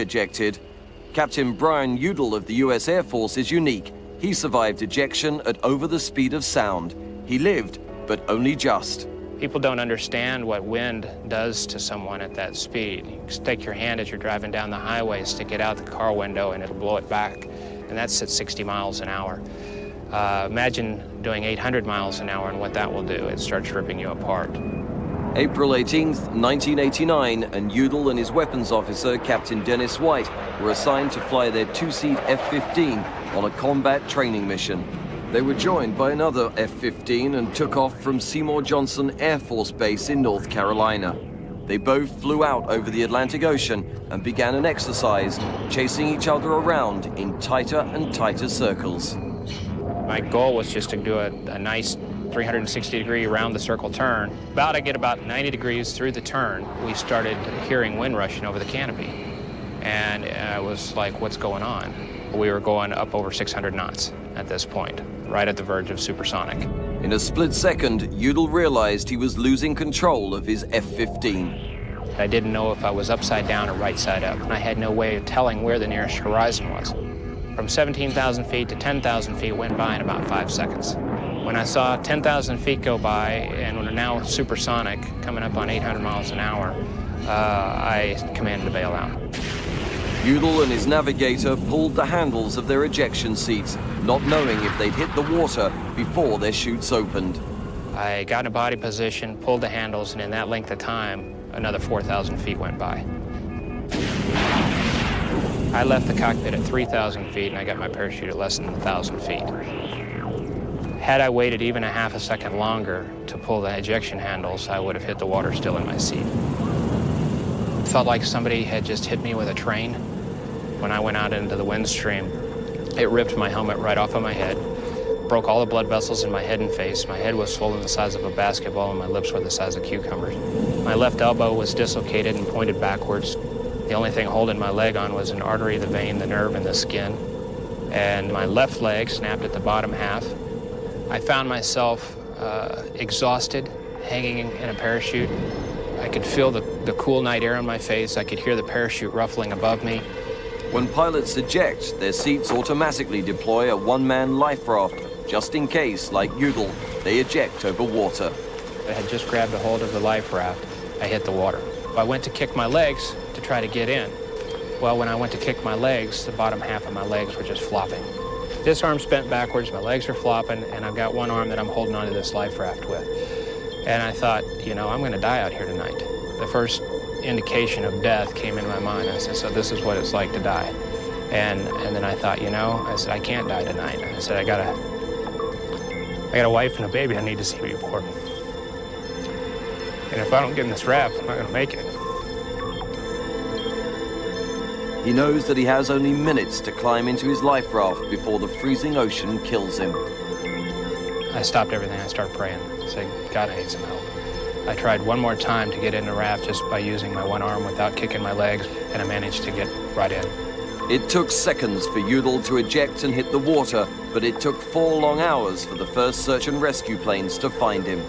ejected. Captain Brian Udall of the U.S. Air Force is unique. He survived ejection at over the speed of sound. He lived, but only just. People don't understand what wind does to someone at that speed. You just take your hand as you're driving down the highway, stick it out the car window, and it'll blow it back. And that's at 60 miles an hour. Imagine doing 800 miles an hour and what that will do. It starts ripping you apart. April 18th, 1989, and Udall and his weapons officer, Captain Dennis White, were assigned to fly their two-seat F-15 on a combat training mission. They were joined by another F-15 and took off from Seymour Johnson Air Force Base in North Carolina. They both flew out over the Atlantic Ocean and began an exercise, chasing each other around in tighter and tighter circles. My goal was just to do a nice 360-degree around-the-circle turn. I get about 90 degrees through the turn, we started hearing wind rushing over the canopy. And I was like, what's going on? We were going up over 600 knots at this point, right at the verge of supersonic. In a split second, Udall realized he was losing control of his F-15. I didn't know if I was upside down or right side up, and I had no way of telling where the nearest horizon was. From 17,000 feet to 10,000 feet went by in about 5 seconds. When I saw 10,000 feet go by, and we're now supersonic, coming up on 800 miles an hour, I commanded to bail out. Udall and his navigator pulled the handles of their ejection seats, not knowing if they'd hit the water before their chutes opened. I got in a body position, pulled the handles, and in that length of time, another 4,000 feet went by. I left the cockpit at 3,000 feet, and I got my parachute at less than 1,000 feet. Had I waited even a half a second longer to pull the ejection handles, I would have hit the water still in my seat. It felt like somebody had just hit me with a train. When I went out into the wind stream, it ripped my helmet right off of my head, broke all the blood vessels in my head and face. My head was swollen the size of a basketball, and my lips were the size of cucumbers. My left elbow was dislocated and pointed backwards. The only thing holding my leg on was an artery, the vein, the nerve, and the skin. And my left leg snapped at the bottom half. I found myself exhausted, hanging in a parachute. I could feel the cool night air on my face. I could hear the parachute ruffling above me. When pilots eject, their seats automatically deploy a one-man life raft, just in case, like Udall, they eject over water. I had just grabbed a hold of the life raft. I hit the water. I went to kick my legs to try to get in. Well, when I went to kick my legs, the bottom half of my legs were just flopping. This arm's bent backwards, my legs are flopping, and I've got one arm that I'm holding onto this life raft with. And I thought, you know, I'm going to die out here tonight. The first indication of death came into my mind. I said, so this is what it's like to die. And then I thought, you know, I said, I can't die tonight. I said, I got a wife and a baby I need to see reborn. And if I don't get in this raft, I'm not going to make it. He knows that he has only minutes to climb into his life raft before the freezing ocean kills him. I stopped everything. I started praying. I said, God, I need some help. I tried one more time to get in the raft just by using my one arm without kicking my legs, and I managed to get right in. It took seconds for Udall to eject and hit the water, but it took 4 long hours for the first search and rescue planes to find him.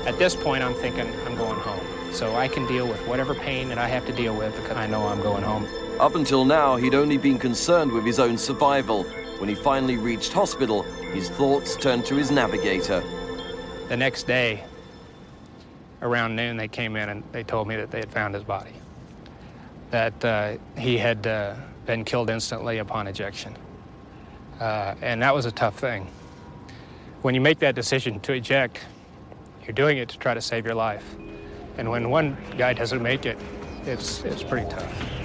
At this point, I'm thinking I'm going home. So I can deal with whatever pain that I have to deal with because I know I'm going home. Up until now, he'd only been concerned with his own survival. When he finally reached hospital, his thoughts turned to his navigator. The next day, around noon, they came in and they told me that they had found his body, that he had been killed instantly upon ejection. And that was a tough thing. When you make that decision to eject, you're doing it to try to save your life. And when one guy doesn't make it, it's pretty tough.